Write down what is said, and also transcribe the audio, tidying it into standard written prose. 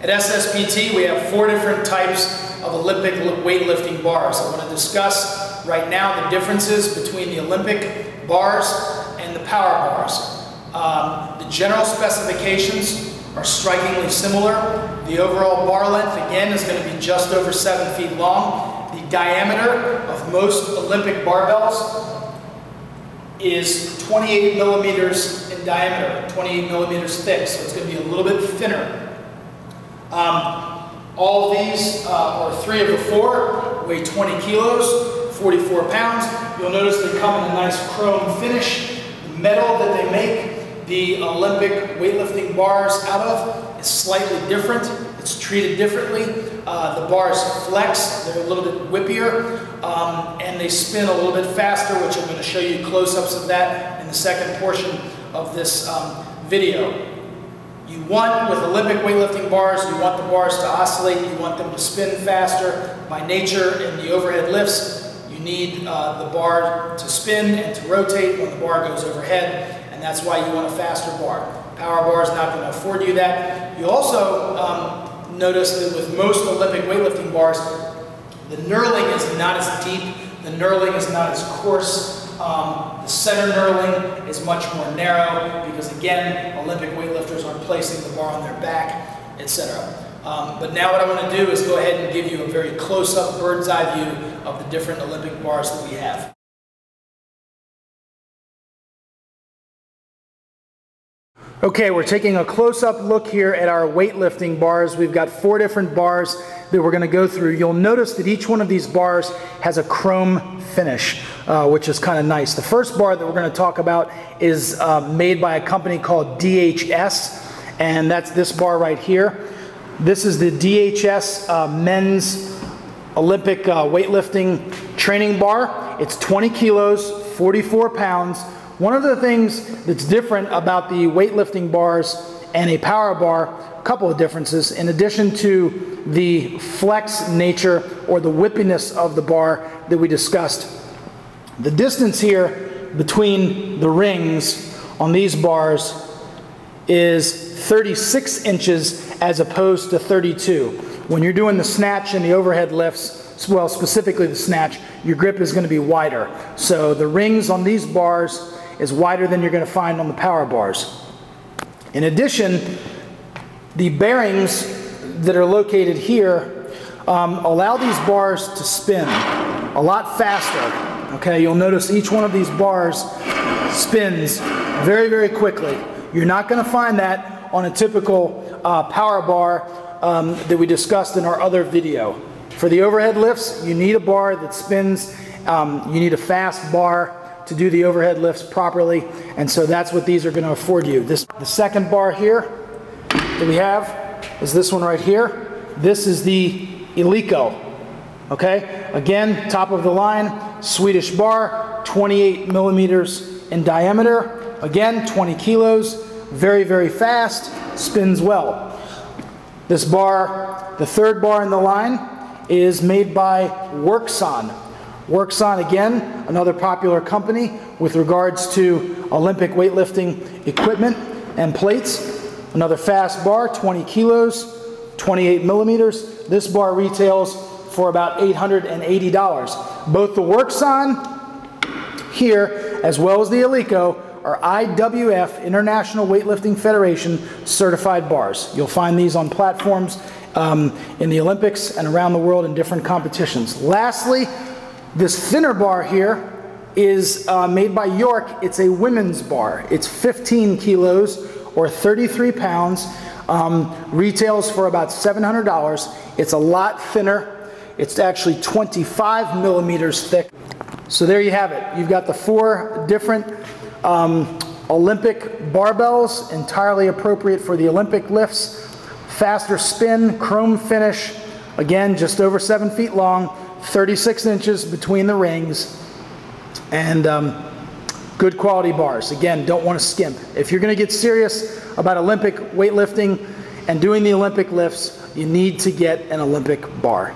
At SSPT, we have 4 different types of Olympic weightlifting bars. I want to discuss right now the differences between the Olympic bars and the power bars. The general specifications are strikingly similar. The overall bar length, again, is going to be just over 7 feet long. The diameter of most Olympic barbells is 28 millimeters in diameter, 28 millimeters thick, so it's going to be a little bit thinner. All of these, or 3 of the 4, weigh 20 kilos, 44 pounds. You'll notice they come in a nice chrome finish. The metal that they make the Olympic weightlifting bars out of is slightly different. It's treated differently. The bars flex, they're a little bit whippier, and they spin a little bit faster, which I'm going to show you close-ups of that in the second portion of this video. You want, with Olympic weightlifting bars, you want the bars to oscillate, you want them to spin faster. By nature, in the overhead lifts, you need the bar to spin and to rotate when the bar goes overhead, and that's why you want a faster bar. Power bar is not going to afford you that. You also notice that with most Olympic weightlifting bars, the knurling is not as deep, the knurling is not as coarse. The center knurling is much more narrow because, again, Olympic weightlifters are placing the bar on their back, etc. But now what I want to do is go ahead and give you a very close-up bird's eye view of the different Olympic bars that we have. Okay, we're taking a close-up look here at our weightlifting bars. We've got 4 different bars that we're going to go through. You'll notice that each one of these bars has a chrome finish, which is kind of nice. The first bar that we're going to talk about is made by a company called DHS, and that's this bar right here. This is the DHS Men's Olympic Weightlifting Training Bar. It's 20 kilos, 44 pounds. One of the things that's different about the weightlifting bars and a power bar, a couple of differences, in addition to the flex nature or the whippiness of the bar that we discussed. The distance here between the rings on these bars is 36 inches as opposed to 32. When you're doing the snatch and the overhead lifts, well, specifically the snatch, your grip is going to be wider. So the rings on these bars is wider than you're going to find on the power bars. In addition, the bearings that are located here allow these bars to spin a lot faster. Okay, you'll notice each one of these bars spins very, very quickly. You're not going to find that on a typical power bar that we discussed in our other video. For the overhead lifts, you need a bar that spins. You need a fast bar to do the overhead lifts properly, and so that's what these are going to afford you. The second bar here that we have is this one right here. This is the Eleiko. Okay, again, top of the line, Swedish bar, 28 millimeters in diameter. Again, 20 kilos, very, very fast, spins well. This bar, the third bar in the line, is made by Workson. Workson, again, another popular company with regards to Olympic weightlifting equipment and plates. Another fast bar, 20 kilos, 28 millimeters. This bar retails for about $880. Both the Workson here, as well as the Eleiko, are IWF, International Weightlifting Federation, certified bars. You'll find these on platforms in the Olympics and around the world in different competitions. Lastly, this thinner bar here is made by York. It's a women's bar. It's 15 kilos or 33 pounds. Retails for about $700. It's a lot thinner. It's actually 25 millimeters thick. So there you have it. You've got the 4 different Olympic barbells, entirely appropriate for the Olympic lifts. Faster spin, chrome finish, again, just over 7 feet long. 36 inches between the rings, and good quality bars. Again, don't want to skimp. If you're going to get serious about Olympic weightlifting and doing the Olympic lifts, you need to get an Olympic bar.